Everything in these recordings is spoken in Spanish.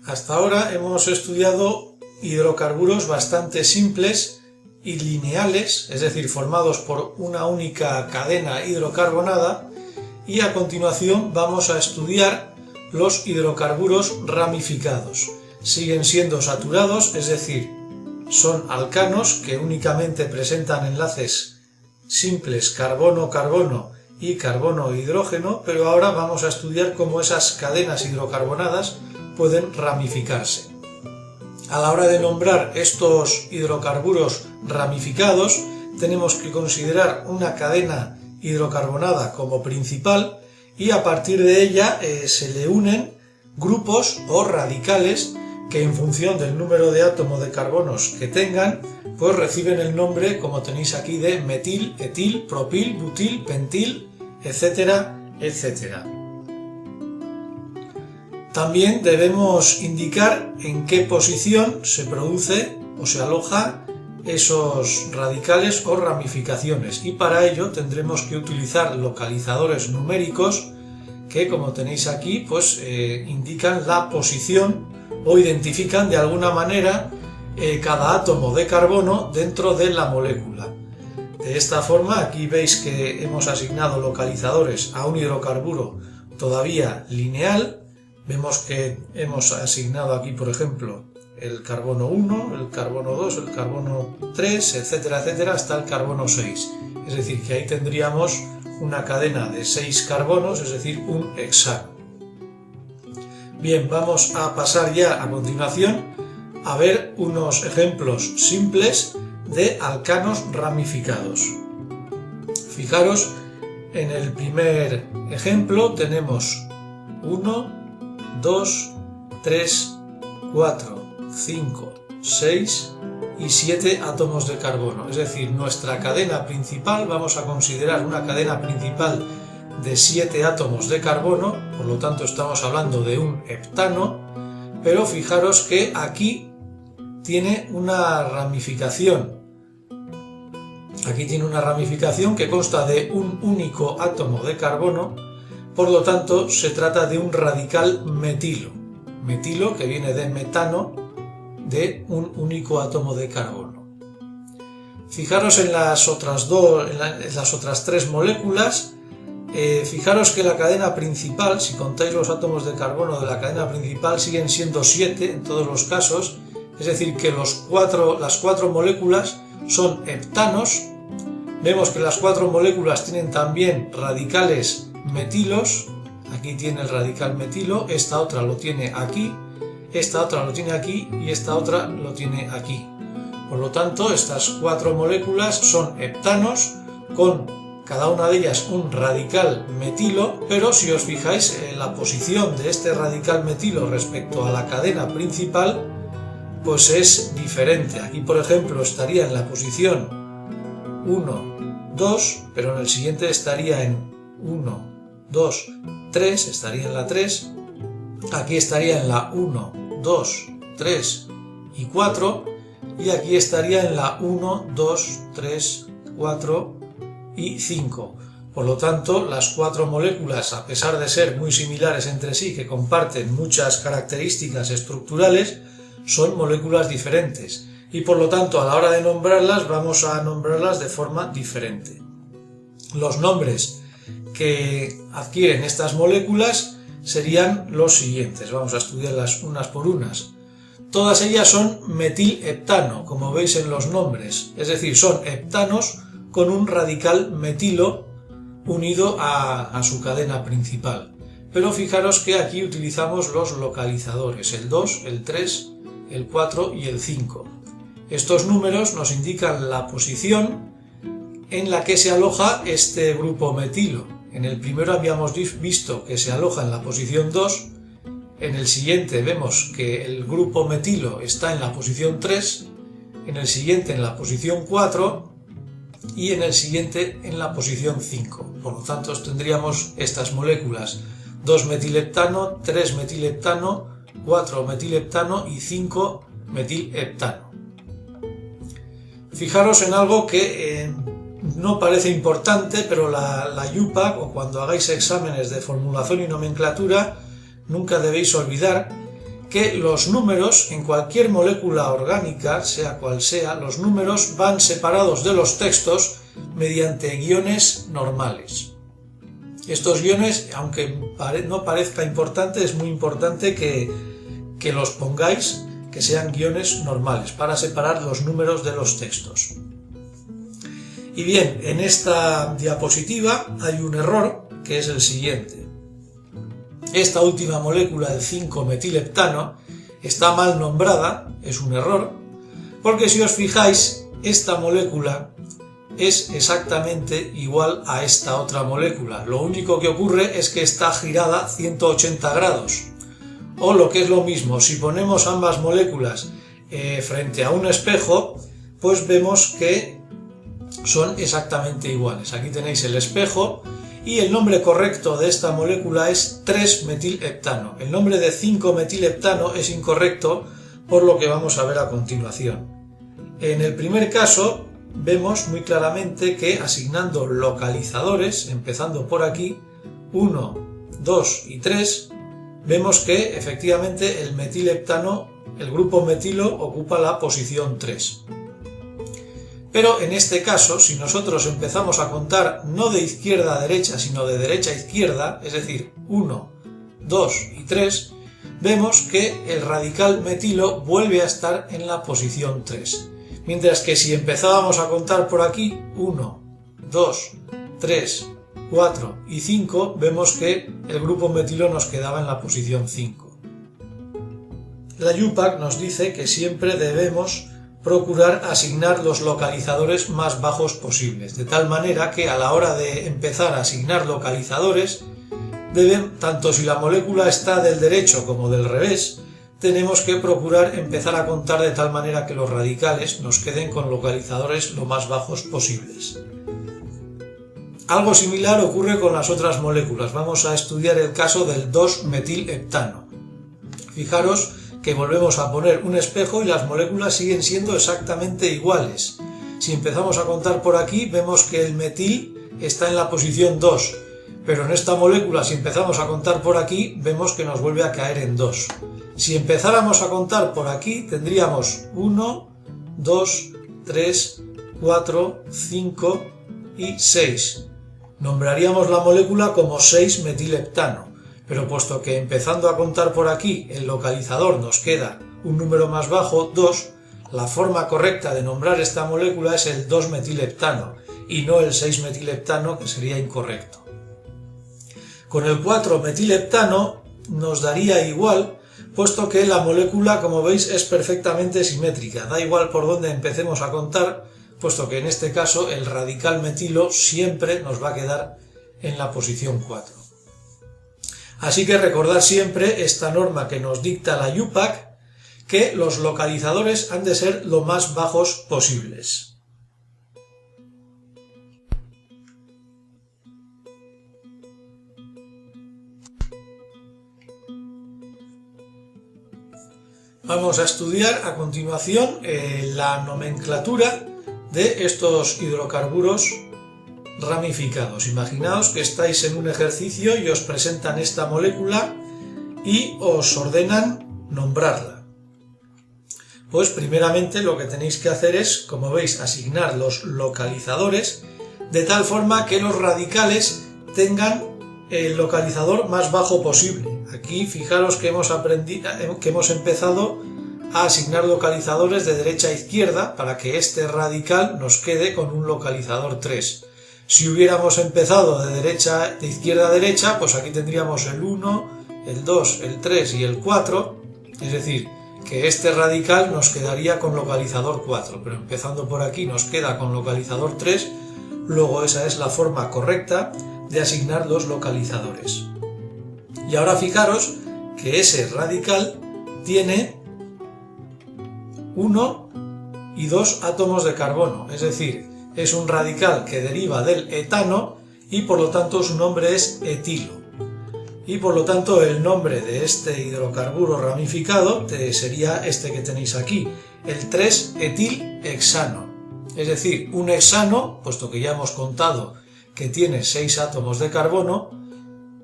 Hasta ahora hemos estudiado hidrocarburos bastante simples y lineales, es decir, formados por una única cadena hidrocarbonada, y a continuación vamos a estudiar los hidrocarburos ramificados. Siguen siendo saturados, es decir, son alcanos que únicamente presentan enlaces simples carbono-carbono y carbono-hidrógeno, pero ahora vamos a estudiar cómo esas cadenas hidrocarbonadas pueden ramificarse. A la hora de nombrar estos hidrocarburos ramificados, tenemos que considerar una cadena hidrocarbonada como principal y a partir de ella se le unen grupos o radicales que en función del número de átomos de carbonos que tengan, pues reciben el nombre, como tenéis aquí, de metil, etil, propil, butil, pentil, etcétera, etcétera. También debemos indicar en qué posición se produce o se aloja esos radicales o ramificaciones, y para ello tendremos que utilizar localizadores numéricos que, como tenéis aquí, pues indican la posición o identifican de alguna manera cada átomo de carbono dentro de la molécula. De esta forma, aquí veis que hemos asignado localizadores a un hidrocarburo todavía lineal. Vemos que hemos asignado aquí, por ejemplo, el carbono 1, el carbono 2, el carbono 3, etcétera, etcétera, hasta el carbono 6. Es decir, que ahí tendríamos una cadena de 6 carbonos, es decir, un hexágono. Bien, vamos a pasar ya a continuación a ver unos ejemplos simples de alcanos ramificados. Fijaros, en el primer ejemplo tenemos 1, 2, 3, 4, 5, 6 y 7 átomos de carbono. Es decir, nuestra cadena principal, vamos a considerar una cadena principal de 7 átomos de carbono, por lo tanto estamos hablando de un heptano, pero fijaros que aquí tiene una ramificación. Aquí tiene una ramificación que consta de un único átomo de carbono, por lo tanto se trata de un radical metilo. Metilo, que viene de metano, de un único átomo de carbono. Fijaros en las otras tres moléculas. Fijaros que la cadena principal, si contáis los átomos de carbono de la cadena principal, siguen siendo 7 en todos los casos, es decir, que las cuatro moléculas son heptanos. Vemos que las 4 moléculas tienen también radicales metilos. Aquí tiene el radical metilo, esta otra lo tiene aquí, esta otra lo tiene aquí y esta otra lo tiene aquí. Por lo tanto, estas 4 moléculas son heptanos con cada una de ellas un radical metilo, pero si os fijáis en la posición de este radical metilo respecto a la cadena principal, pues es diferente. Aquí, por ejemplo, estaría en la posición 1, 2, pero en el siguiente estaría en 1, 2, 3, estaría en la 3, aquí estaría en la 1, 2, 3 y 4, y aquí estaría en la 1, 2, 3, 4 y 5. Por lo tanto, las 4 moléculas, a pesar de ser muy similares entre sí, que comparten muchas características estructurales, son moléculas diferentes y por lo tanto a la hora de nombrarlas vamos a nombrarlas de forma diferente. Los nombres que adquieren estas moléculas serían los siguientes. Vamos a estudiarlas unas por unas. Todas ellas son metilheptano, como veis en los nombres, es decir, son heptanos con un radical metilo unido a su cadena principal. Pero fijaros que aquí utilizamos los localizadores, el 2, el 3, el 4 y el 5. Estos números nos indican la posición en la que se aloja este grupo metilo. En el primero habíamos visto que se aloja en la posición 2, en el siguiente vemos que el grupo metilo está en la posición 3, en el siguiente en la posición 4 y en el siguiente en la posición 5. Por lo tanto, tendríamos estas moléculas: 2-metilheptano, 3-metilheptano, 4-metilheptano y 5-metilheptano. Fijaros en algo que no parece importante, pero la IUPAC, o cuando hagáis exámenes de formulación y nomenclatura, nunca debéis olvidar que los números en cualquier molécula orgánica, sea cual sea, los números van separados de los textos mediante guiones normales. Estos guiones, aunque no parezca importante, es muy importante que los pongáis, que sean guiones normales, para separar los números de los textos. Y bien, en esta diapositiva hay un error, que es el siguiente. Esta última molécula, el 5-metileptano, está mal nombrada, es un error, porque si os fijáis, esta molécula es exactamente igual a esta otra molécula. Lo único que ocurre es que está girada 180 grados. O lo que es lo mismo, si ponemos ambas moléculas frente a un espejo, pues vemos que son exactamente iguales. Aquí tenéis el espejo y el nombre correcto de esta molécula es 3-metileptano. El nombre de 5-metileptano es incorrecto, por lo que vamos a ver a continuación. En el primer caso vemos muy claramente que asignando localizadores, empezando por aquí, 1, 2 y 3, vemos que efectivamente el metileptano, el grupo metilo, ocupa la posición 3. Pero en este caso, si nosotros empezamos a contar no de izquierda a derecha, sino de derecha a izquierda, es decir, 1, 2 y 3, vemos que el radical metilo vuelve a estar en la posición 3. Mientras que si empezábamos a contar por aquí, 1, 2, 3, 4 y 5, vemos que el grupo metilo nos quedaba en la posición 5. La IUPAC nos dice que siempre debemos procurar asignar los localizadores más bajos posibles, de tal manera que a la hora de empezar a asignar localizadores, tanto si la molécula está del derecho como del revés, tenemos que procurar empezar a contar de tal manera que los radicales nos queden con localizadores lo más bajos posibles. Algo similar ocurre con las otras moléculas. Vamos a estudiar el caso del 2-metileptano. Fijaros que volvemos a poner un espejo y las moléculas siguen siendo exactamente iguales. Si empezamos a contar por aquí, vemos que el metil está en la posición 2, pero en esta molécula, si empezamos a contar por aquí, vemos que nos vuelve a caer en 2. Si empezáramos a contar por aquí, tendríamos 1, 2, 3, 4, 5 y 6. Nombraríamos la molécula como 6-metileptano. Pero puesto que empezando a contar por aquí el localizador nos queda un número más bajo, 2, la forma correcta de nombrar esta molécula es el 2-metileptano y no el 6-metileptano, que sería incorrecto. Con el 4-metileptano nos daría igual, puesto que la molécula, como veis, es perfectamente simétrica. Da igual por dónde empecemos a contar, puesto que en este caso el radical metilo siempre nos va a quedar en la posición 4. Así que recordad siempre esta norma que nos dicta la IUPAC, que los localizadores han de ser lo más bajos posibles. Vamos a estudiar a continuación la nomenclatura de estos hidrocarburos ramificados. Imaginaos que estáis en un ejercicio y os presentan esta molécula y os ordenan nombrarla. Pues primeramente lo que tenéis que hacer es, como veis, asignar los localizadores de tal forma que los radicales tengan el localizador más bajo posible. Aquí fijaros que hemos empezado a asignar localizadores de derecha a izquierda para que este radical nos quede con un localizador 3. Si hubiéramos empezado de izquierda a derecha, pues aquí tendríamos el 1, el 2, el 3 y el 4, es decir, que este radical nos quedaría con localizador 4, pero empezando por aquí nos queda con localizador 3, luego esa es la forma correcta de asignar los localizadores. Y ahora fijaros que ese radical tiene 1 y 2 átomos de carbono, es decir, es un radical que deriva del etano y por lo tanto su nombre es etilo. Y por lo tanto el nombre de este hidrocarburo ramificado sería este que tenéis aquí, el 3-etilhexano. Es decir, un hexano, puesto que ya hemos contado que tiene 6 átomos de carbono,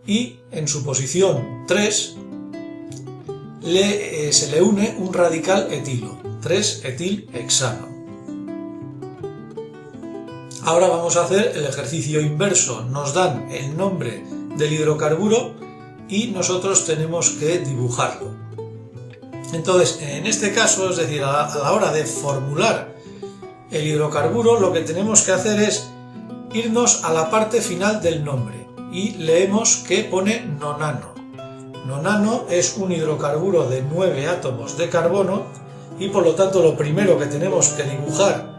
y en su posición 3 se le une un radical etilo, 3-etilhexano. Ahora vamos a hacer el ejercicio inverso. Nos dan el nombre del hidrocarburo y nosotros tenemos que dibujarlo. Entonces, en este caso, es decir, a la hora de formular el hidrocarburo, lo que tenemos que hacer es irnos a la parte final del nombre y leemos que pone nonano. Nonano es un hidrocarburo de 9 átomos de carbono y por lo tanto lo primero que tenemos que dibujar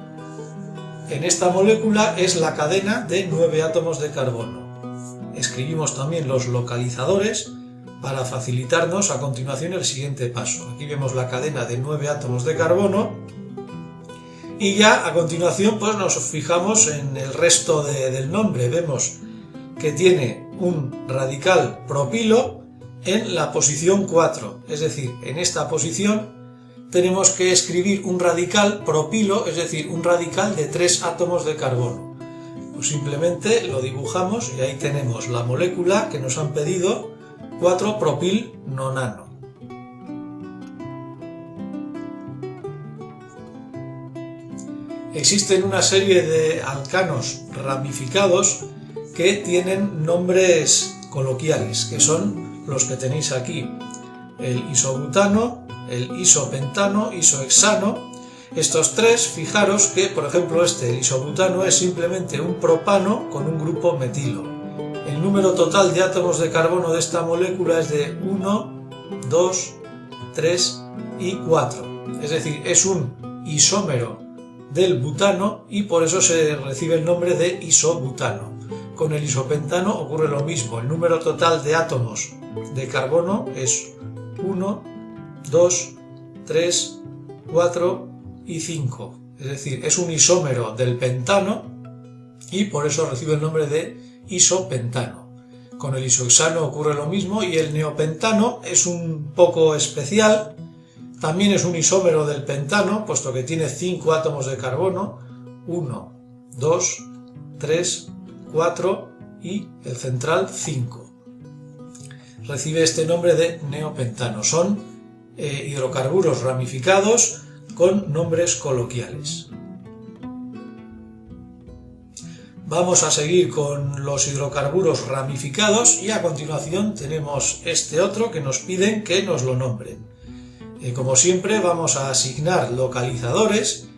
en esta molécula es la cadena de 9 átomos de carbono. Escribimos también los localizadores para facilitarnos a continuación el siguiente paso. Aquí vemos la cadena de 9 átomos de carbono y ya a continuación pues nos fijamos en el resto del nombre. Vemos que tiene un radical propilo en la posición 4, es decir, en esta posición tenemos que escribir un radical propilo, es decir, un radical de 3 átomos de carbono. Pues simplemente lo dibujamos y ahí tenemos la molécula que nos han pedido, 4-propilnonano. Existen una serie de alcanos ramificados que tienen nombres coloquiales, que son los que tenéis aquí: el isobutano, el isopentano, isohexano. Estos tres, fijaros que, por ejemplo, el isobutano es simplemente un propano con un grupo metilo. El número total de átomos de carbono de esta molécula es de 1, 2, 3 y 4. Es decir, es un isómero del butano y por eso se recibe el nombre de isobutano. Con el isopentano ocurre lo mismo. El número total de átomos de carbono es 1, 2, 3, 4 y 5. Es decir, es un isómero del pentano y por eso recibe el nombre de isopentano. Con el isohexano ocurre lo mismo y el neopentano es un poco especial. También es un isómero del pentano, puesto que tiene 5 átomos de carbono, 1, 2, 3, 4 y el central 5. Recibe este nombre de neopentano. Son hidrocarburos ramificados con nombres coloquiales. Vamos a seguir con los hidrocarburos ramificados y a continuación tenemos este otro que nos piden que nos lo nombren. Como siempre vamos a asignar localizadores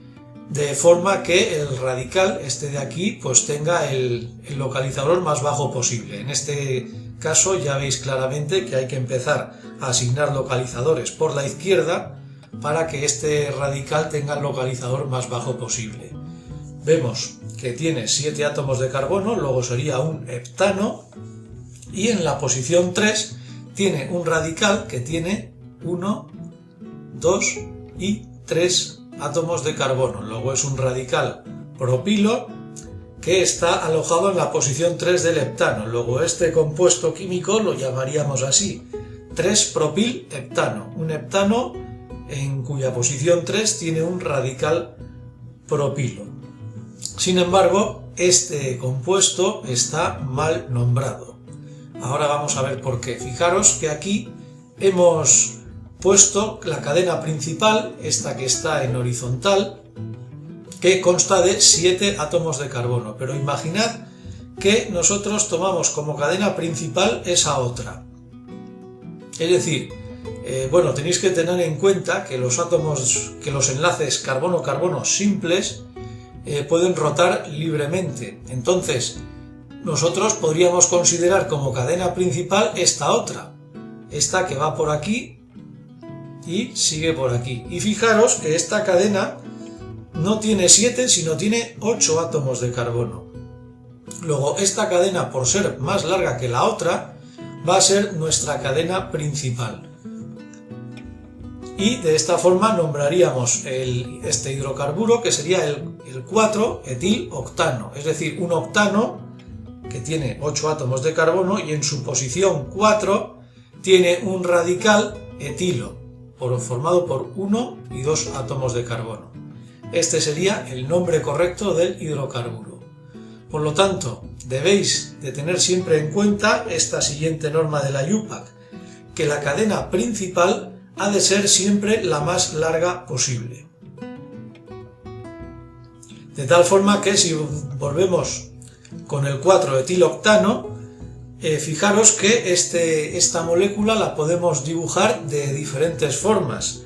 de forma que el radical, de aquí, pues tenga el localizador más bajo posible. En este caso ya veis claramente que hay que empezar a asignar localizadores por la izquierda para que este radical tenga el localizador más bajo posible. Vemos que tiene 7 átomos de carbono, luego sería un heptano, y en la posición 3 tiene un radical que tiene 1, 2 y 3 átomos de carbono. Luego es un radical propilo que está alojado en la posición 3 del heptano. Luego este compuesto químico lo llamaríamos así, 3-propilheptano. Un heptano en cuya posición 3 tiene un radical propilo. Sin embargo, este compuesto está mal nombrado. Ahora vamos a ver por qué. Fijaros que aquí hemos puesto la cadena principal, esta que está en horizontal, que consta de 7 átomos de carbono, pero imaginad que nosotros tomamos como cadena principal esa otra. Es decir, tenéis que tener en cuenta que los enlaces carbono-carbono simples pueden rotar libremente. Entonces, nosotros podríamos considerar como cadena principal esta otra, esta que va por aquí y sigue por aquí. Y fijaros que esta cadena no tiene 7, sino tiene 8 átomos de carbono. Luego, esta cadena, por ser más larga que la otra, va a ser nuestra cadena principal. Y de esta forma nombraríamos este hidrocarburo, que sería el 4-etiloctano, es decir, un octano que tiene 8 átomos de carbono y en su posición 4 tiene un radical etilo, formado por 1 y 2 átomos de carbono. Este sería el nombre correcto del hidrocarburo. Por lo tanto, debéis de tener siempre en cuenta esta siguiente norma de la IUPAC, que la cadena principal ha de ser siempre la más larga posible. De tal forma que si volvemos con el 4-etiloctano, fijaros que esta molécula la podemos dibujar de diferentes formas.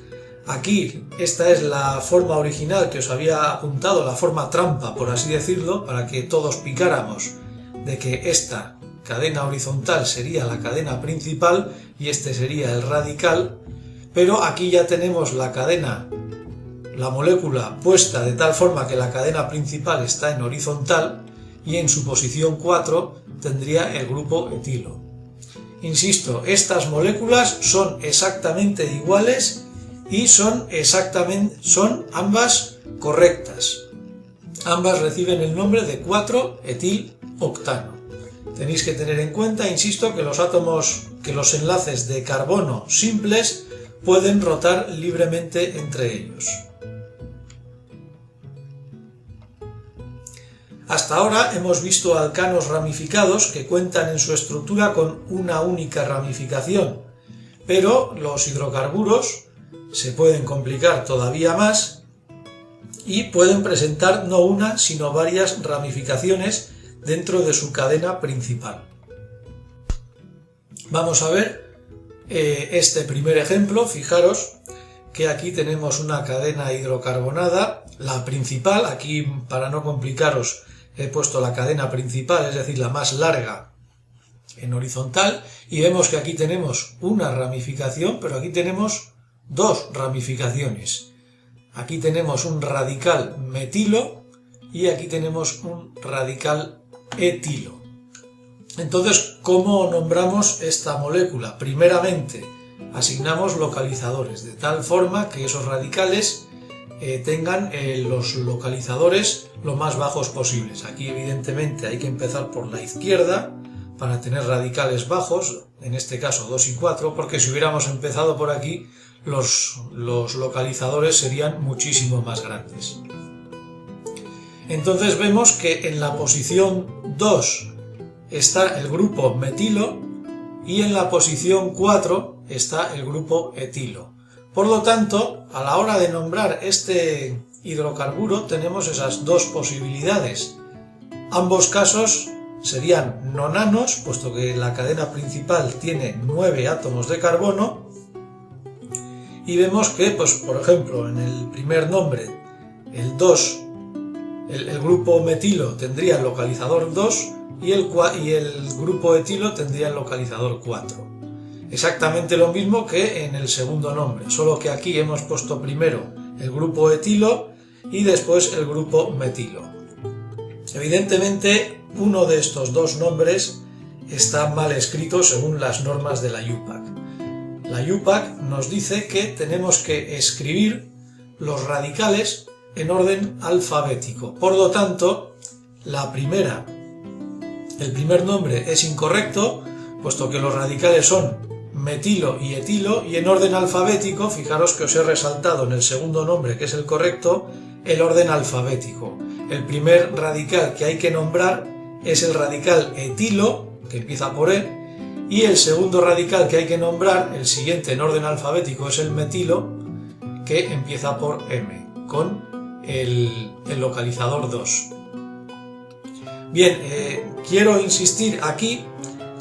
Aquí esta es la forma original que os había apuntado, la forma trampa, por así decirlo, para que todos picáramos de que esta cadena horizontal sería la cadena principal y este sería el radical, pero aquí ya tenemos la molécula puesta de tal forma que la cadena principal está en horizontal y en su posición 4 tendría el grupo etilo. Insisto, estas moléculas son exactamente iguales y son ambas correctas. Ambas reciben el nombre de 4-etiloctano. Tenéis que tener en cuenta, insisto, que los enlaces de carbono simples pueden rotar libremente entre ellos. Hasta ahora hemos visto alcanos ramificados que cuentan en su estructura con una única ramificación, pero los hidrocarburos se pueden complicar todavía más y pueden presentar no una, sino varias ramificaciones dentro de su cadena principal. Vamos a ver este primer ejemplo. Fijaros que aquí tenemos una cadena hidrocarbonada, la principal. Aquí, para no complicaros, he puesto la cadena principal, es decir, la más larga, en horizontal, y vemos que aquí tenemos una ramificación, pero aquí tenemos dos ramificaciones. Aquí tenemos un radical metilo y aquí tenemos un radical etilo. Entonces, ¿cómo nombramos esta molécula? Primeramente, asignamos localizadores, de tal forma que esos radicales tengan los localizadores lo más bajos posibles. Aquí, evidentemente, hay que empezar por la izquierda para tener radicales bajos, en este caso 2 y 4, porque si hubiéramos empezado por aquí, los localizadores serían muchísimo más grandes. Entonces vemos que en la posición 2 está el grupo metilo y en la posición 4 está el grupo etilo. Por lo tanto, a la hora de nombrar este hidrocarburo tenemos esas dos posibilidades. Ambos casos serían nonanos, puesto que la cadena principal tiene 9 átomos de carbono, y vemos que, pues, por ejemplo, en el primer nombre, el 2, el grupo metilo tendría el localizador 2 y el grupo etilo tendría el localizador 4. Exactamente lo mismo que en el segundo nombre, solo que aquí hemos puesto primero el grupo etilo y después el grupo metilo. Evidentemente, uno de estos dos nombres está mal escrito según las normas de la UPAC. La UPAC nos dice que tenemos que escribir los radicales en orden alfabético. Por lo tanto, el primer nombre es incorrecto, puesto que los radicales son metilo y etilo, y en orden alfabético, fijaros que os he resaltado en el segundo nombre, que es el correcto, el orden alfabético. El primer radical que hay que nombrar es el radical etilo, que empieza por E, y el segundo radical que hay que nombrar, el siguiente en orden alfabético, es el metilo, que empieza por M, con el localizador 2. Bien, quiero insistir aquí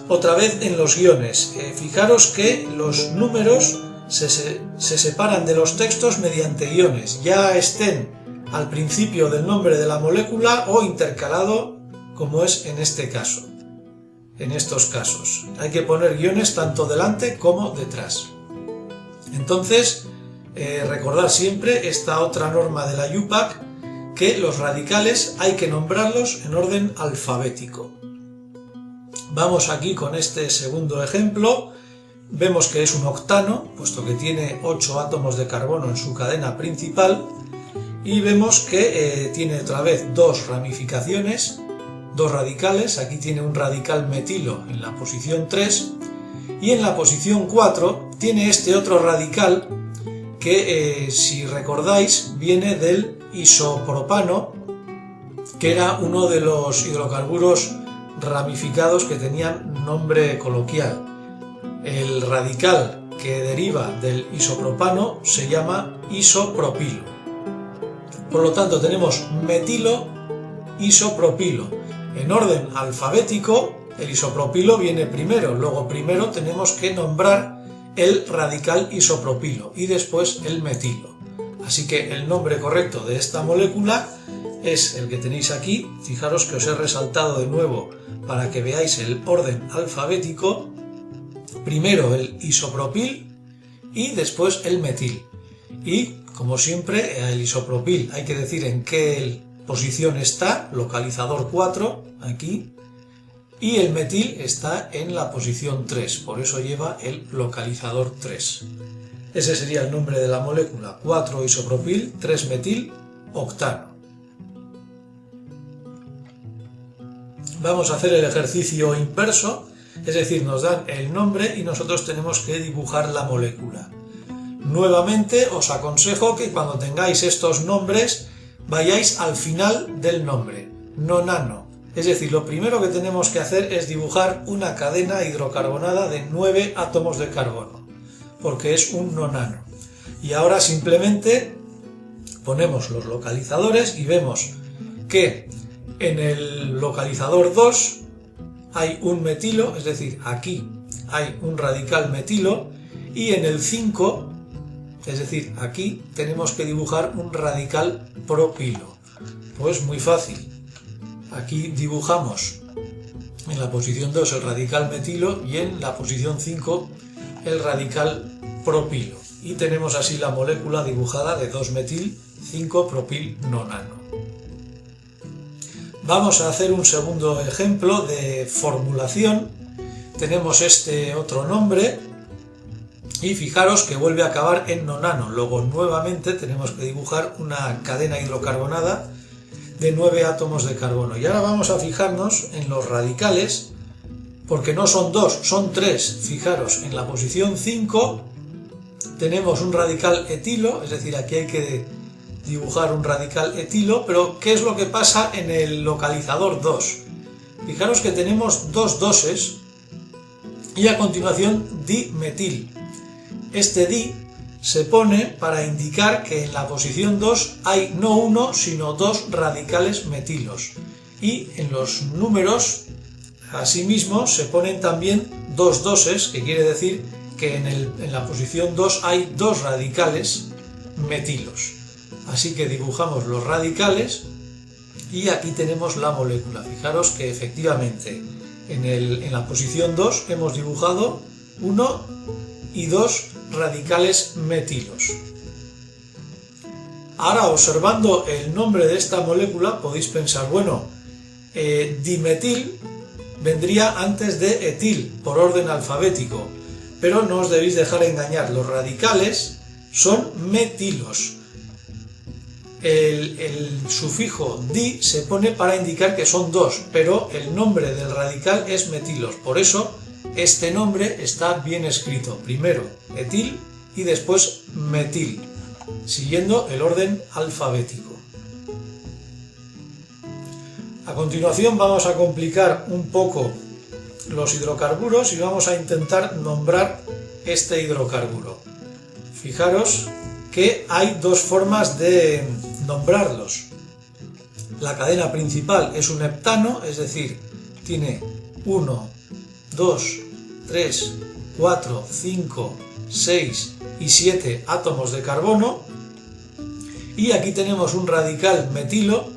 otra vez en los guiones. Fijaros que los números se separan de los textos mediante guiones, ya estén al principio del nombre de la molécula o intercalado, como es en este caso. En estos casos hay que poner guiones tanto delante como detrás. Entonces, recordar siempre esta otra norma de la UPAC, que los radicales hay que nombrarlos en orden alfabético. Vamos aquí con este segundo ejemplo. Vemos que es un octano, puesto que tiene 8 átomos de carbono en su cadena principal, y vemos que tiene otra vez dos ramificaciones, dos radicales. Aquí tiene un radical metilo en la posición 3 y en la posición 4 tiene este otro radical que, si recordáis, viene del isopropano, que era uno de los hidrocarburos ramificados que tenían nombre coloquial. El radical que deriva del isopropano se llama isopropilo. Por lo tanto tenemos metilo, isopropilo. En orden alfabético el isopropilo viene primero, luego primero tenemos que nombrar el radical isopropilo y después el metilo. Así que el nombre correcto de esta molécula es el que tenéis aquí. Fijaros que os he resaltado de nuevo para que veáis el orden alfabético. Primero el isopropil y después el metil. Y como siempre el isopropil hay que decir en qué posición está, localizador 4, aquí, y el metil está en la posición 3, por eso lleva el localizador 3. Ese sería el nombre de la molécula, 4-isopropil, 3-metil, octano. Vamos a hacer el ejercicio inverso, es decir, nos dan el nombre y nosotros tenemos que dibujar la molécula. Nuevamente os aconsejo que cuando tengáis estos nombres vayáis al final del nombre, nonano. Es decir, lo primero que tenemos que hacer es dibujar una cadena hidrocarbonada de 9 átomos de carbono, porque es un nonano. Y ahora simplemente ponemos los localizadores y vemos que en el localizador 2 hay un metilo, es decir, aquí hay un radical metilo, y en el 5, es decir, aquí tenemos que dibujar un radical propilo. Pues muy fácil. Aquí dibujamos en la posición 2 el radical metilo y en la posición 5 el radical propilo. Y tenemos así la molécula dibujada de 2-metil 5-propil nonano. Vamos a hacer un segundo ejemplo de formulación. Tenemos este otro nombre y fijaros que vuelve a acabar en nonano. Luego nuevamente tenemos que dibujar una cadena hidrocarbonada de 9 átomos de carbono. Y ahora vamos a fijarnos en los radicales, porque no son 2, son 3. Fijaros, en la posición 5 tenemos un radical etilo, es decir, aquí hay que dibujar un radical etilo, pero ¿qué es lo que pasa en el localizador 2? Fijaros que tenemos dos doses y a continuación dimetil. Este di se pone para indicar que en la posición 2 hay no uno, sino 2 radicales metilos. Y en los números, asimismo, se ponen también 2 doses, que quiere decir que en la posición 2 hay 2 radicales metilos. Así que dibujamos los radicales y aquí tenemos la molécula. Fijaros que efectivamente en la posición 2 hemos dibujado 1 y 2 radicales metilos. Ahora, observando el nombre de esta molécula, podéis pensar, bueno, dimetil vendría antes de etil, por orden alfabético, pero no os debéis dejar engañar, los radicales son metilos. El sufijo di se pone para indicar que son 2, pero el nombre del radical es metilos, por eso este nombre está bien escrito, primero etil y después metil, siguiendo el orden alfabético. A continuación vamos a complicar un poco los hidrocarburos y vamos a intentar nombrar este hidrocarburo. Fijaros que hay 2 formas de nombrarlos. La cadena principal es un heptano, es decir, tiene 1, 2, 3, 4, 5, 6 y 7 átomos de carbono, y aquí tenemos un radical metilo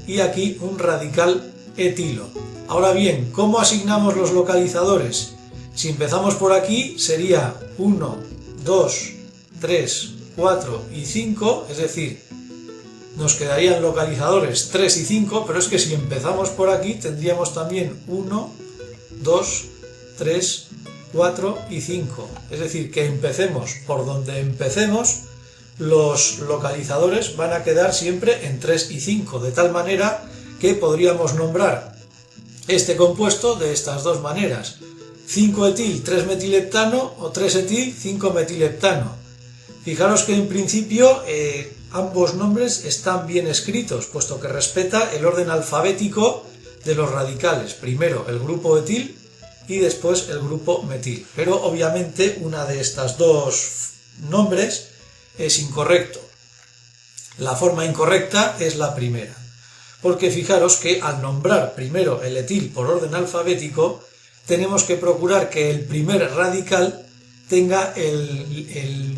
y aquí un radical etilo. Ahora bien, ¿cómo asignamos los localizadores? Si empezamos por aquí sería 1, 2, 3, 4 y 5, es decir, nos quedarían localizadores 3 y 5, pero es que si empezamos por aquí tendríamos también 1, 2, 3, 4 y 5. Es decir, que empecemos por donde empecemos, los localizadores van a quedar siempre en 3 y 5, de tal manera que podríamos nombrar este compuesto de estas dos maneras: 5-etil 3-metileptano o 3-etil 5-metileptano. Fijaros que en principio ambos nombres están bien escritos, puesto que respeta el orden alfabético de los radicales. Primero el grupo etil y después el grupo metil. Pero obviamente una de estas dos nombres es incorrecto. La forma incorrecta es la primera, porque fijaros que al nombrar primero el etil por orden alfabético, tenemos que procurar que el primer radical tenga el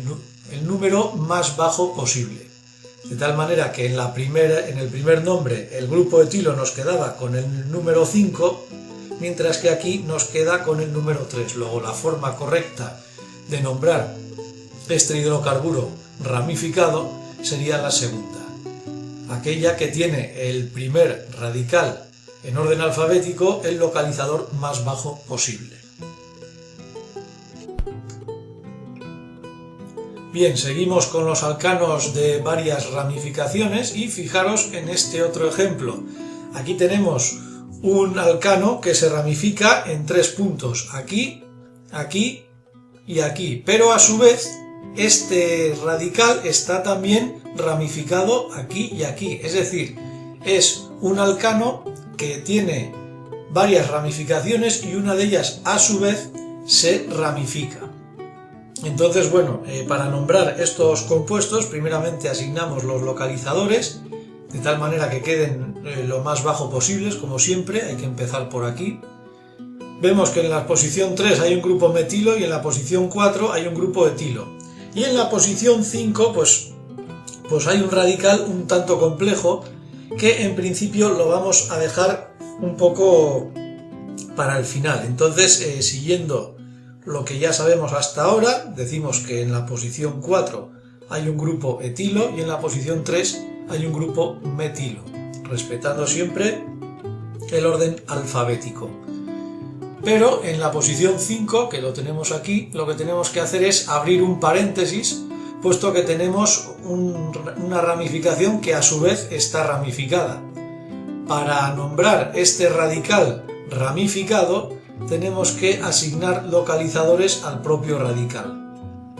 número más bajo posible. De tal manera que en el primer nombre el grupo etilo nos quedaba con el número 5, mientras que aquí nos queda con el número 3. Luego la forma correcta de nombrar este hidrocarburo ramificado sería la segunda, aquella que tiene el primer radical en orden alfabético el localizador más bajo posible. Bien, seguimos con los alcanos de varias ramificaciones y fijaros en este otro ejemplo. Aquí tenemos un alcano que se ramifica en 3 puntos, aquí, aquí y aquí, pero a su vez este radical está también ramificado aquí y aquí, es decir, es un alcano que tiene varias ramificaciones y una de ellas a su vez se ramifica. Entonces, bueno, para nombrar estos compuestos, primeramente asignamos los localizadores, de tal manera que queden lo más bajo posibles, como siempre, hay que empezar por aquí. Vemos que en la posición 3 hay un grupo metilo y en la posición 4 hay un grupo etilo. Y en la posición 5, pues hay un radical un tanto complejo, que en principio lo vamos a dejar un poco para el final. Entonces, siguiendo lo que ya sabemos hasta ahora, decimos que en la posición 4 hay un grupo etilo y en la posición 3 hay un grupo metilo, respetando siempre el orden alfabético. Pero en la posición 5, que lo tenemos aquí, lo que tenemos que hacer es abrir un paréntesis, puesto que tenemos una ramificación que a su vez está ramificada. Para nombrar este radical ramificado, tenemos que asignar localizadores al propio radical.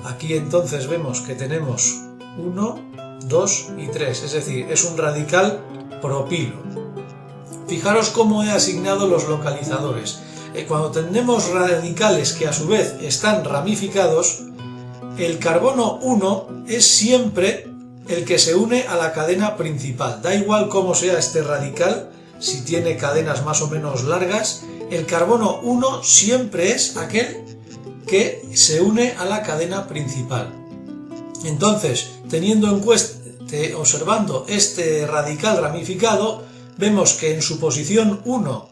Aquí entonces vemos que tenemos 1, 2 y 3, es decir, es un radical propilo. Fijaros cómo he asignado los localizadores. Cuando tenemos radicales que a su vez están ramificados, el carbono 1 es siempre el que se une a la cadena principal. Da igual cómo sea este radical, si tiene cadenas más o menos largas, el carbono 1 siempre es aquel que se une a la cadena principal. Entonces, observando este radical ramificado, vemos que en su posición 1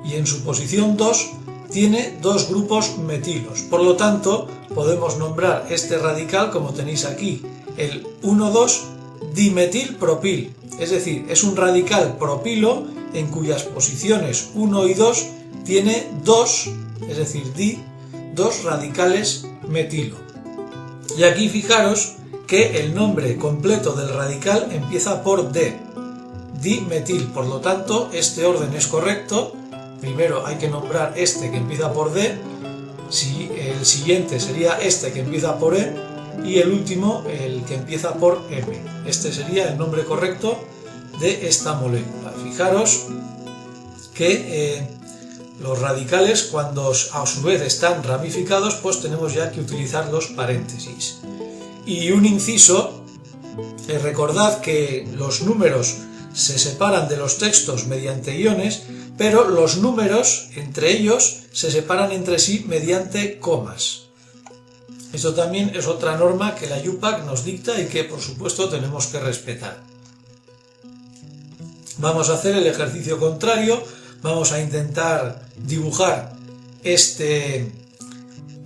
y en su posición 2 tiene dos grupos metilos. Por lo tanto, podemos nombrar este radical, como tenéis aquí, el 1,2 dimetilpropil. Es decir, es un radical propilo en cuyas posiciones 1 y 2 tiene dos, es decir, dos radicales metilo. Y aquí fijaros que el nombre completo del radical empieza por D, dimetil. Por lo tanto, este orden es correcto. Primero hay que nombrar este que empieza por D, el siguiente sería este que empieza por E y el último el que empieza por M. Este sería el nombre correcto de esta molécula. Fijaros que los radicales, cuando a su vez están ramificados, pues tenemos ya que utilizar los paréntesis. Y un inciso, recordad que los números se separan de los textos mediante guiones, pero los números entre ellos se separan entre sí mediante comas. Esto también es otra norma que la IUPAC nos dicta y que por supuesto tenemos que respetar. Vamos a hacer el ejercicio contrario, vamos a intentar dibujar este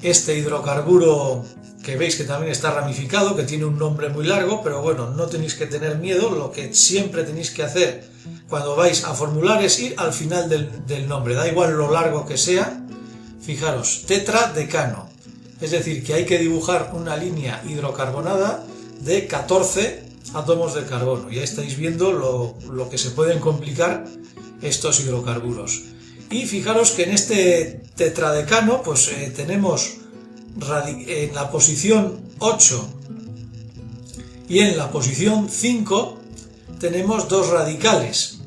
hidrocarburo que veis que también está ramificado, que tiene un nombre muy largo, pero bueno, no tenéis que tener miedo, lo que siempre tenéis que hacer cuando vais a formular es ir al final del nombre, da igual lo largo que sea. Fijaros, tetradecano, es decir, que hay que dibujar una línea hidrocarbonada de 14 átomos de carbono. Ya estáis viendo lo que se pueden complicar estos hidrocarburos. Y fijaros que en este tetradecano pues tenemos en la posición 8 y en la posición 5 tenemos dos radicales.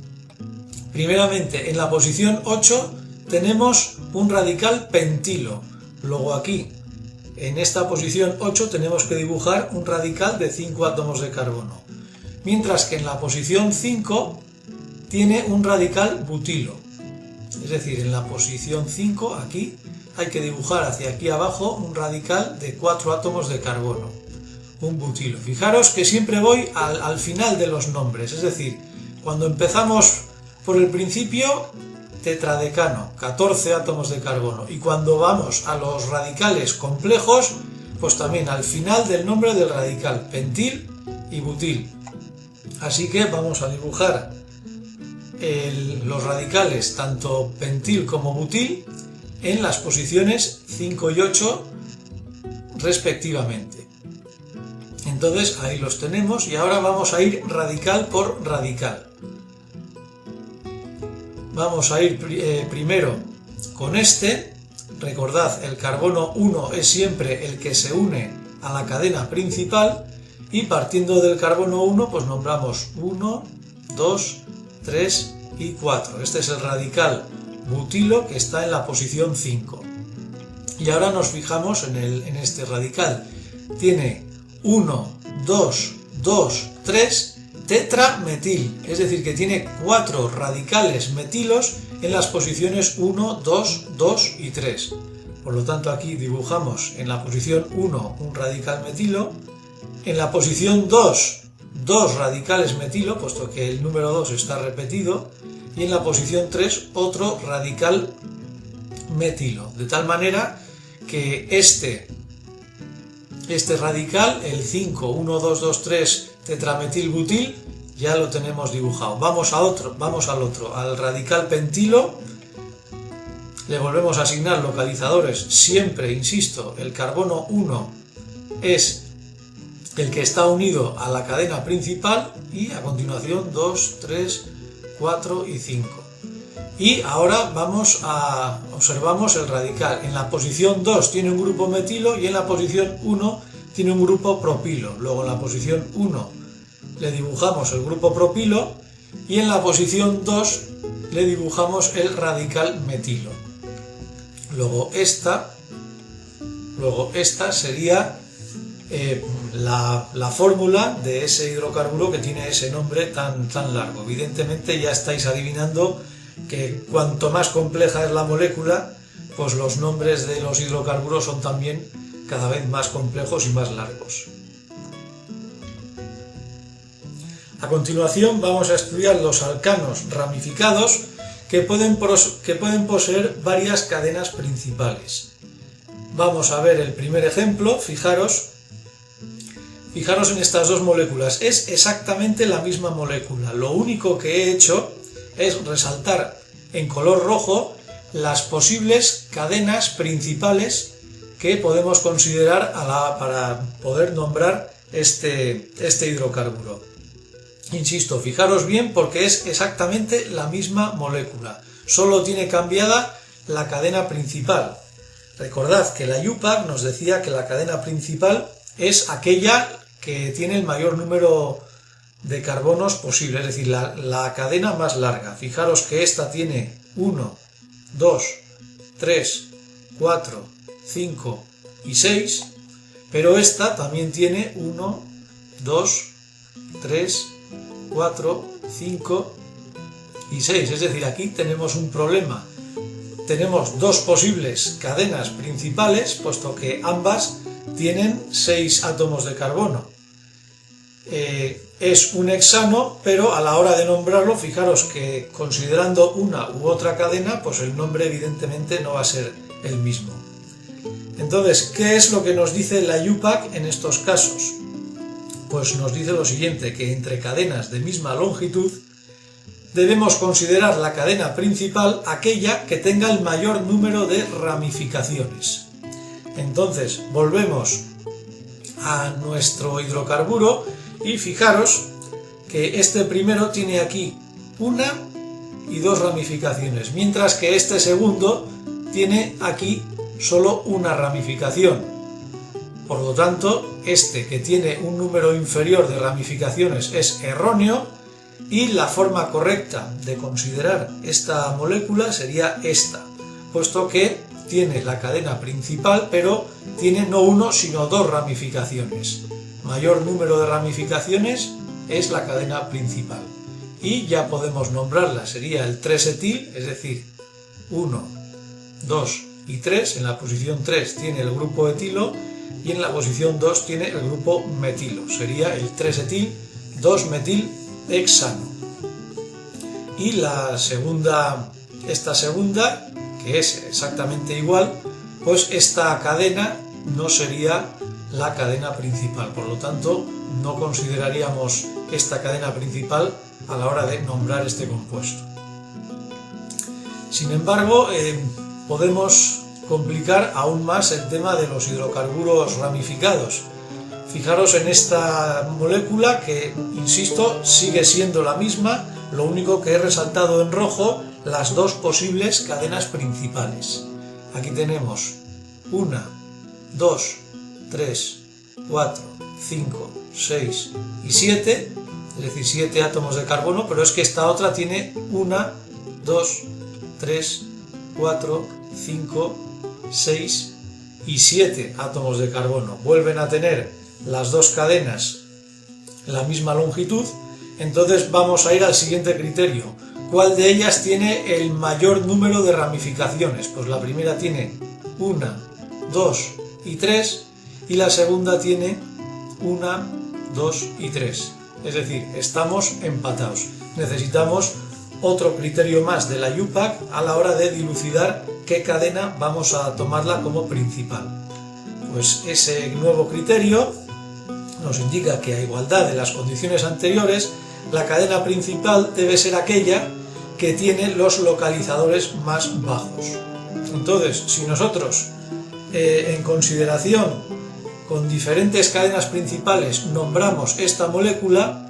Primeramente, en la posición 8 tenemos un radical pentilo. Luego aquí, en esta posición 8, tenemos que dibujar un radical de 5 átomos de carbono. Mientras que en la posición 5 tiene un radical butilo. Es decir, en la posición 5, aquí, hay que dibujar hacia aquí abajo un radical de 4 átomos de carbono, un butilo. Fijaros que siempre voy al final de los nombres, es decir, cuando empezamos por el principio, tetradecano, 14 átomos de carbono, y cuando vamos a los radicales complejos, pues también al final del nombre del radical, pentil y butil. Así que vamos a dibujar los radicales tanto pentil como butil en las posiciones 5 y 8 respectivamente. Entonces ahí los tenemos y ahora vamos a ir radical por radical. Vamos a ir primero con este. Recordad, el carbono 1 es siempre el que se une a la cadena principal y partiendo del carbono 1 pues nombramos 1, 2, 3 y 4. Este es el radical butilo que está en la posición 5. Y ahora nos fijamos en este radical. Tiene 1, 2, 2, 3 tetrametil, es decir, que tiene 4 radicales metilos en las posiciones 1, 2, 2 y 3. Por lo tanto, aquí dibujamos en la posición 1 un radical metilo, en la posición 2, 2 radicales metilo, puesto que el número 2 está repetido, y en la posición 3 otro radical metilo, de tal manera que este radical, el 5, 1, 2, 2, 3 tetrametilbutil, ya lo tenemos dibujado. Vamos al otro, al radical pentilo, le volvemos a asignar localizadores, siempre, insisto, el carbono 1 es el que está unido a la cadena principal y a continuación 2, 3, 4 y 5. Y ahora observamos el radical. En la posición 2 tiene un grupo metilo y en la posición 1 tiene un grupo propilo. Luego en la posición 1 le dibujamos el grupo propilo y en la posición 2 le dibujamos el radical metilo. Luego esta sería la fórmula de ese hidrocarburo que tiene ese nombre tan largo. Evidentemente ya estáis adivinando que cuanto más compleja es la molécula, pues los nombres de los hidrocarburos son también cada vez más complejos y más largos. A continuación vamos a estudiar los alcanos ramificados que pueden poseer varias cadenas principales. Vamos a ver el primer ejemplo. Fijaros en estas dos moléculas. Es exactamente la misma molécula. Lo único que he hecho es resaltar en color rojo las posibles cadenas principales que podemos considerar para poder nombrar este hidrocarburo. Insisto, fijaros bien porque es exactamente la misma molécula, solo tiene cambiada la cadena principal. Recordad que la IUPAC nos decía que la cadena principal es aquella que tiene el mayor número de carbonos posible, es decir, la cadena más larga. Fijaros que esta tiene 1, 2, 3, 4, 5 y 6, pero esta también tiene 1, 2, 3, 4, 5 y 6, es decir, aquí tenemos un problema. Tenemos dos posibles cadenas principales, puesto que ambas tienen 6 átomos de carbono. Es un hexano, pero a la hora de nombrarlo, fijaros que considerando una u otra cadena, pues el nombre evidentemente no va a ser el mismo. Entonces, ¿qué es lo que nos dice la IUPAC en estos casos? Pues nos dice lo siguiente, que entre cadenas de misma longitud debemos considerar la cadena principal aquella que tenga el mayor número de ramificaciones. Entonces, volvemos a nuestro hidrocarburo y fijaros que este primero tiene aquí 1 y 2 ramificaciones, mientras que este segundo tiene aquí solo una ramificación. Por lo tanto, este que tiene un número inferior de ramificaciones es erróneo y la forma correcta de considerar esta molécula sería esta. puesto que tiene la cadena principal, pero tiene no uno sino dos ramificaciones. Mayor número de ramificaciones es la cadena principal. Y ya podemos nombrarla, sería el 3-etil, es decir, 1, 2 y 3. En la posición 3 tiene el grupo etilo y en la posición 2 tiene el grupo metilo. Sería el 3-etil 2-metilhexano. Y esta segunda, que es exactamente igual, pues esta cadena no sería la cadena principal. Por lo tanto, no consideraríamos esta cadena principal a la hora de nombrar este compuesto. Sin embargo, podemos complicar aún más el tema de los hidrocarburos ramificados. Fijaros en esta molécula que, insisto, sigue siendo la misma, lo único que he resaltado en rojo las dos posibles cadenas principales. Aquí tenemos 1, 2, 3, 4, 5, 6 y 7, es decir, 7 átomos de carbono, pero es que esta otra tiene 1, 2, 3, 4, 5, 6 y 7 átomos de carbono. Vuelven a tener las dos cadenas la misma longitud, entonces vamos a ir al siguiente criterio. ¿Cuál de ellas tiene el mayor número de ramificaciones? Pues la primera tiene 1, 2 y 3 y la segunda tiene 1, 2 y 3. Es decir, estamos empatados. Necesitamos otro criterio más de la IUPAC a la hora de dilucidar qué cadena vamos a tomarla como principal. Pues ese nuevo criterio nos indica que a igualdad de las condiciones anteriores, la cadena principal debe ser aquella que tiene los localizadores más bajos. Entonces, si nosotros, en consideración con diferentes cadenas principales, nombramos esta molécula,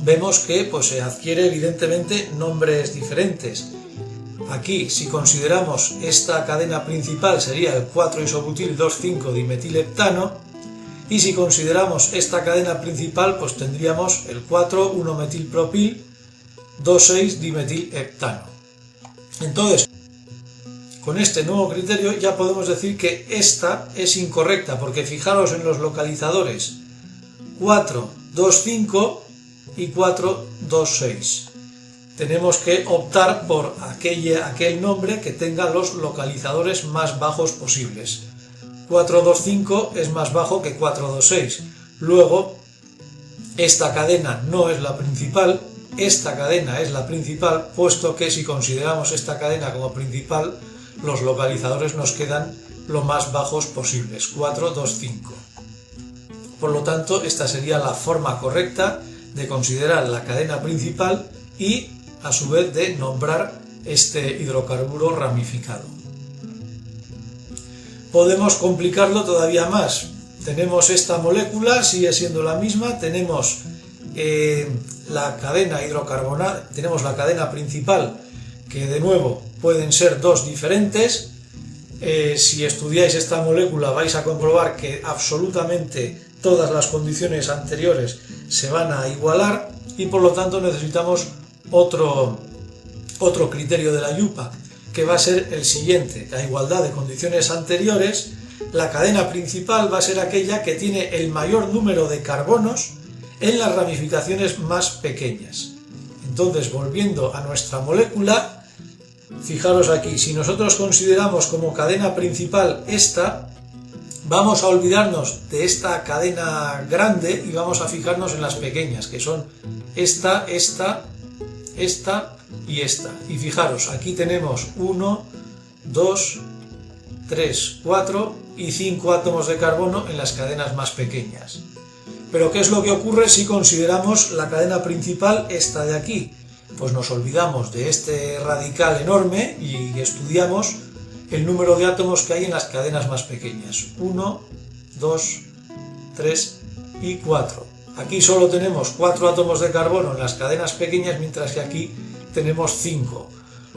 vemos que pues, se adquiere evidentemente nombres diferentes. Aquí, si consideramos esta cadena principal, sería el 4-isobutil 2,5-dimetilheptano, y si consideramos esta cadena principal, pues tendríamos el 4,1-metilpropil 2,6-dimetilheptano. Entonces, con este nuevo criterio ya podemos decir que esta es incorrecta, porque fijaros en los localizadores 4,2,5 y 4,2,6. Tenemos que optar por aquel nombre que tenga los localizadores más bajos posibles. 4,2,5 es más bajo que 4,2,6. Luego, esta cadena no es la principal, esta cadena es la principal, puesto que si consideramos esta cadena como principal, los localizadores nos quedan lo más bajos posibles, 4,2,5. Por lo tanto, esta sería la forma correcta de considerar la cadena principal y, a su vez, de nombrar este hidrocarburo ramificado. Podemos complicarlo todavía más. Tenemos esta molécula, sigue siendo la misma, tenemos la cadena hidrocarbonada, tenemos la cadena principal, que de nuevo pueden ser dos diferentes. Si estudiáis esta molécula vais a comprobar que absolutamente todas las condiciones anteriores se van a igualar y por lo tanto necesitamos otro criterio de la IUPAC, que va a ser el siguiente. A igualdad de condiciones anteriores, la cadena principal va a ser aquella que tiene el mayor número de carbonos en las ramificaciones más pequeñas. Entonces, volviendo a nuestra molécula, fijaros aquí, si nosotros consideramos como cadena principal esta, vamos a olvidarnos de esta cadena grande y vamos a fijarnos en las pequeñas, que son esta, esta, esta y esta. Y fijaros, aquí tenemos 1, 2, 3, 4 y 5 átomos de carbono en las cadenas más pequeñas. Pero ¿qué es lo que ocurre si consideramos la cadena principal, esta de aquí? Pues nos olvidamos de este radical enorme y estudiamos el número de átomos que hay en las cadenas más pequeñas. 1, 2, 3 y 4. Aquí solo tenemos 4 átomos de carbono en las cadenas pequeñas, mientras que aquí tenemos 5.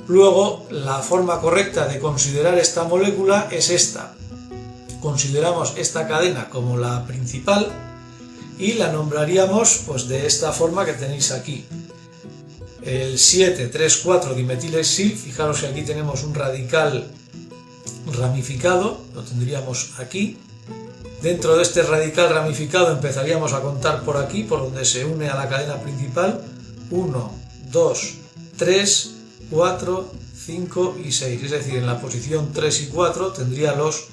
Luego, la forma correcta de considerar esta molécula es esta. Consideramos esta cadena como la principal y la nombraríamos pues de esta forma que tenéis aquí. El 7,3,4-dimetilhexil, fijaros que aquí tenemos un radical ramificado, lo tendríamos aquí. Dentro de este radical ramificado empezaríamos a contar por aquí, por donde se une a la cadena principal. 1, 2, 3, 4, 5 y 6. Es decir, en la posición 3 y 4 tendría los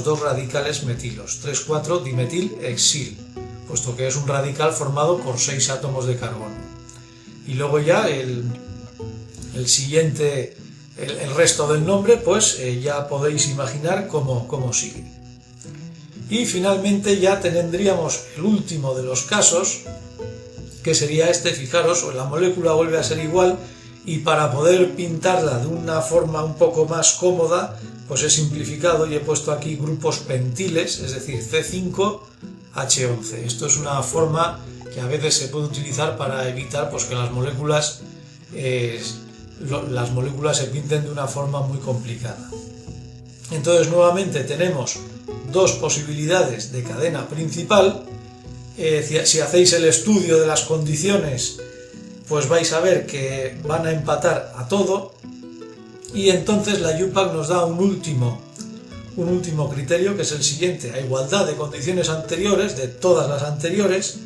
dos radicales metilos. 3, 4, dimetilhexil, puesto que es un radical formado por 6 átomos de carbono. Y luego ya el siguiente, el resto del nombre, pues ya podéis imaginar cómo sigue. Y finalmente ya tendríamos el último de los casos, que sería este. Fijaros, la molécula vuelve a ser igual, y para poder pintarla de una forma un poco más cómoda, pues he simplificado y he puesto aquí grupos pentiles, es decir, C5H11. Esto es una forma que a veces se puede utilizar para evitar pues, que las moléculas se pinten de una forma muy complicada. Entonces, nuevamente tenemos dos posibilidades de cadena principal. Si hacéis el estudio de las condiciones, pues vais a ver que van a empatar a todo, y entonces la IUPAC nos da un último criterio, que es el siguiente: a igualdad de condiciones anteriores, de todas las anteriores,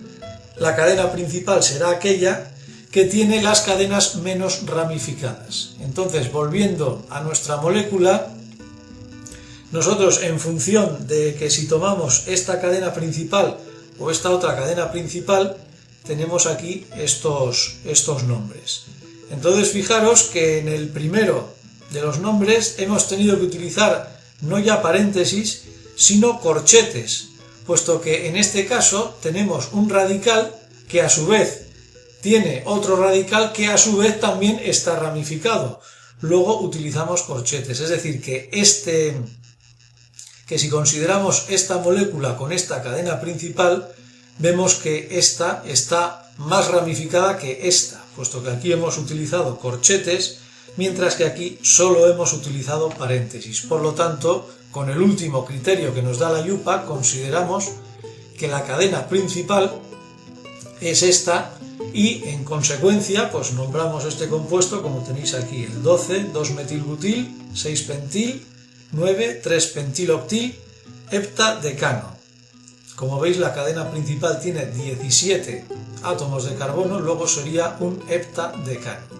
la cadena principal será aquella que tiene las cadenas menos ramificadas. Entonces, volviendo a nuestra molécula, nosotros, en función de que si tomamos esta cadena principal o esta otra cadena principal, tenemos aquí estos nombres. Entonces, fijaros que en el primero de los nombres hemos tenido que utilizar no ya paréntesis, sino corchetes, puesto que en este caso tenemos un radical que a su vez tiene otro radical que a su vez también está ramificado. Luego utilizamos corchetes, es decir, que si consideramos esta molécula con esta cadena principal, vemos que esta está más ramificada que esta, puesto que aquí hemos utilizado corchetes, mientras que aquí solo hemos utilizado paréntesis. Por lo tanto, con el último criterio que nos da la IUPAC, consideramos que la cadena principal es esta, y en consecuencia pues nombramos este compuesto como tenéis aquí: el 12, 2-metilbutil, 6-pentil, 9, 3-pentiloctil, heptadecano. Como veis, la cadena principal tiene 17 átomos de carbono, luego sería un heptadecano.